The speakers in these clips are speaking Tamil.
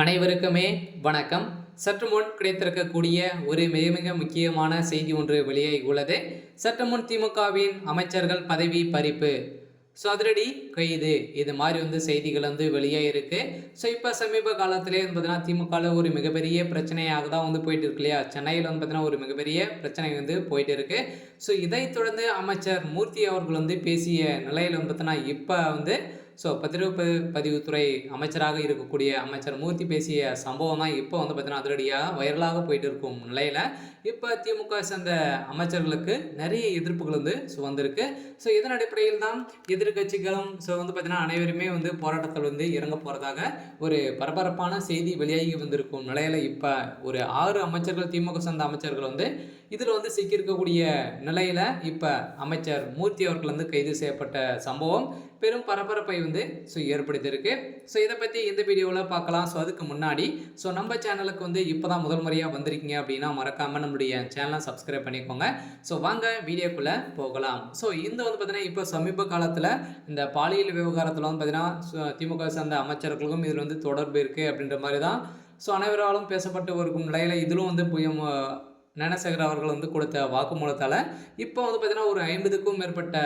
அனைவருக்குமே வணக்கம். சற்று முன் கிடைத்திருக்கக்கூடிய ஒரு மிக மிக முக்கியமான செய்தி ஒன்று வெளியாகி உள்ளது. சற்று முன் திமுகவின் அமைச்சர்கள் பதவி பறிப்பு, அதிரடி கைது, இது மாதிரி செய்திகள் வெளியே இருக்கு. இப்போ சமீப காலத்திலே பார்த்தீங்கன்னா திமுகவில் ஒரு மிகப்பெரிய பிரச்சனையாக தான் போயிட்டு இருக்கு இல்லையா? சென்னையில் பார்த்தீங்கன்னா ஒரு மிகப்பெரிய பிரச்சனை போயிட்டு இருக்கு. இதைத் தொடர்ந்து அமைச்சர் மூர்த்தி அவர்கள் பேசிய நிலையில் பார்த்தீங்கன்னா இப்போ பதிவுத்துறை அமைச்சராக இருக்கக்கூடிய அமைச்சர் மூர்த்தி பேசிய சம்பவம் தான் இப்போ பார்த்தீங்கன்னா அதிரடியாக வைரலாக போயிட்டு இருக்கும் நிலையில் இப்போ திமுக சேர்ந்த அமைச்சர்களுக்கு நிறைய எதிர்ப்புகள் வந்திருக்கு. இதன் அடிப்படையில் தான் எதிர்கட்சிகளும் பார்த்தீங்கன்னா அனைவருமே போராட்டத்தில் இறங்க போகிறதாக ஒரு பரபரப்பான செய்தி வெளியாகி வந்திருக்கும் நிலையில் இப்போ ஒரு 6 அமைச்சர்கள் திமுக சேர்ந்த அமைச்சர்கள் இதில் சிக்கியிருக்கக்கூடிய நிலையில் இப்போ அமைச்சர் மூர்த்தி அவர்கள் கைது செய்யப்பட்ட சம்பவம் பெரும் பரபரப்பை ஏற்படுத்தியிருக்கு. இதை பற்றி இந்த வீடியோவில் பார்க்கலாம். அதுக்கு முன்னாடி நம்ம சேனலுக்கு இப்போ தான் முதல் முறையாக வந்திருக்கீங்க அப்படின்னா மறக்காமல் நம்மளுடைய சேனலை சப்ஸ்கிரைப் பண்ணிக்கோங்க. வாங்க வீடியோக்குள்ளே போகலாம். இந்த பார்த்தீங்கன்னா இப்போ சமீப காலத்தில் இந்த பாலியல் விவகாரத்தில் பார்த்தீங்கன்னா திமுக சேர்ந்த அமைச்சர்களுக்கும் இதில் தொடர்பு இருக்குது அப்படின்ற மாதிரி தான் அனைவராலும் பேசப்பட்டு இருக்கும் நிலையில் இதிலும் ஞானசேகர் அவர்கள் கொடுத்த வாக்குமூலத்தால் இப்போ பார்த்தீங்கன்னா ஒரு 50க்கும் மேற்பட்ட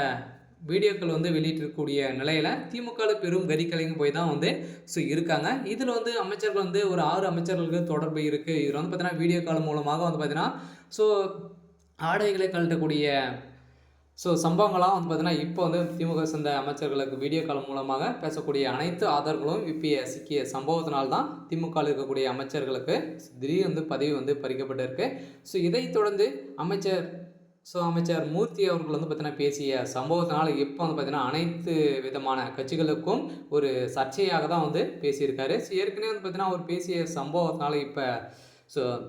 வீடியோக்கள் வெளியிட்டிருக்கக்கூடிய நிலையில் திமுகவில் பெரும் கதிகலங்கி போய் தான் இருக்காங்க. இதில் அமைச்சர்கள் ஒரு 6 அமைச்சர்களுக்கு தொடர்பு இருக்குது. இதில் பார்த்தீங்கன்னா வீடியோ கால் மூலமாக பார்த்தீங்கன்னா ஆடைகளை கழட்டக்கூடிய சம்பவங்களாக பார்த்தீங்கன்னா இப்போ திமுக சேர்ந்த அமைச்சர்களுக்கு வீடியோ கால் மூலமாக பேசக்கூடிய அனைத்து ஆதாரங்களும் இப்போ சிக்கிய சம்பவத்தினால்தான் திமுகவில் இருக்கக்கூடிய அமைச்சர்களுக்கு திடீர் பதவி பறிக்கப்பட்டிருக்கு. இதைத் தொடர்ந்து அமைச்சர் மூர்த்தி அவர்கள் பார்த்தீங்கன்னா பேசிய சம்பவத்தினால் இப்போ பார்த்தீங்கன்னா அனைத்து விதமான கட்சிகளுக்கும் ஒரு சர்ச்சையாக தான் பேசியிருக்காரு. ஏற்கனவே பார்த்தீங்கன்னா அவர் பேசிய சம்பவத்தினால இப்போ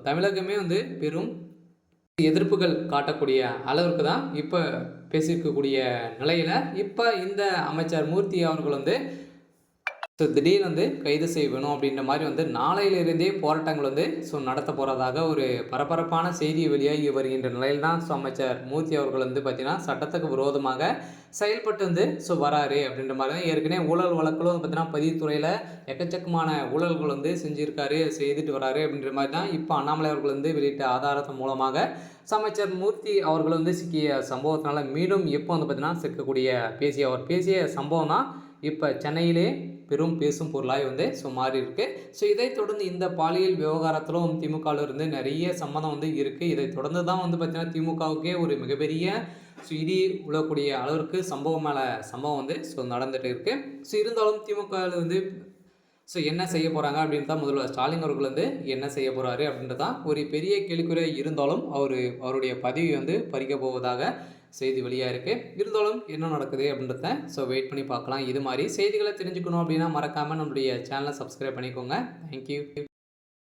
தமிழகமே பெரும் எதிர்ப்புகள் காட்டக்கூடிய அளவிற்கு தான் இப்போ பேசியிருக்கக்கூடிய நிலையில் இப்போ இந்த அமைச்சர் மூர்த்தி அவர்கள் திடீர்னு கைது செய்யணும் அப்படின்ற மாதிரி நாளையிலிருந்தே போராட்டங்கள் நடத்த போகிறதாக ஒரு பரபரப்பான செய்தி வெளியாகி வருகின்ற நிலையில் தான் அமைச்சர் மூர்த்தி அவர்கள் பார்த்தீங்கன்னா சட்டத்துக்கு விரோதமாக செயல்பட்டு வராரு அப்படின்ற மாதிரி தான். ஏற்கனவே ஊழல் வழக்கிலும் பார்த்தீங்கன்னா பதிவுத்துறையில் எக்கச்சக்கமான ஊழல்கள் செய்துட்டு வராரு அப்படின்ற மாதிரி தான் இப்போ அண்ணாமலை அவர்கள் வெளியிட்ட ஆதாரத்தின் மூலமாக அமைச்சர் மூர்த்தி அவர்கள் சிக்கிய சம்பவத்தினால மீண்டும் எப்போ பார்த்தீங்கன்னா சிக்கக்கூடிய அவர் பேசிய சம்பவம் தான் இப்போ சென்னையிலே பெரும் பேசும் பொருளாக மாறி இருக்கு. இதைத் தொடர்ந்து இந்த பாலியல் விவகாரத்திலும் திமுகவிலிருந்து நிறைய சம்மதம் இருக்குது. இதை தொடர்ந்து தான் பார்த்தீங்கன்னா திமுகவுக்கே ஒரு மிகப்பெரிய இடி உழக்கூடிய அளவிற்கு சம்பவம் மேலே சம்பவம் நடந்துட்டு இருக்கு. இருந்தாலும் திமுகவில் என்ன செய்ய போகிறாங்க அப்படின்னு தான் முதல்வர் ஸ்டாலின் அவர்கள் என்ன செய்ய போகிறாரு அப்படின்றது தான் ஒரு பெரிய கேள்விக்குறியாக இருந்தாலும் அவருடைய பதவி பறிக்க போவதாக செய்தி வெளியாக இருக்குது. இருந்தாலும் என்ன நடக்குது அப்படின்றத வெயிட் பண்ணி பார்க்கலாம். இது மாதிரி செய்திகளை தெரிஞ்சுக்கணும் அப்படின்னா மறக்காமல் நம்மளுடைய சேனலை சப்ஸ்கிரைப் பண்ணிக்கோங்க. தேங்க்யூ.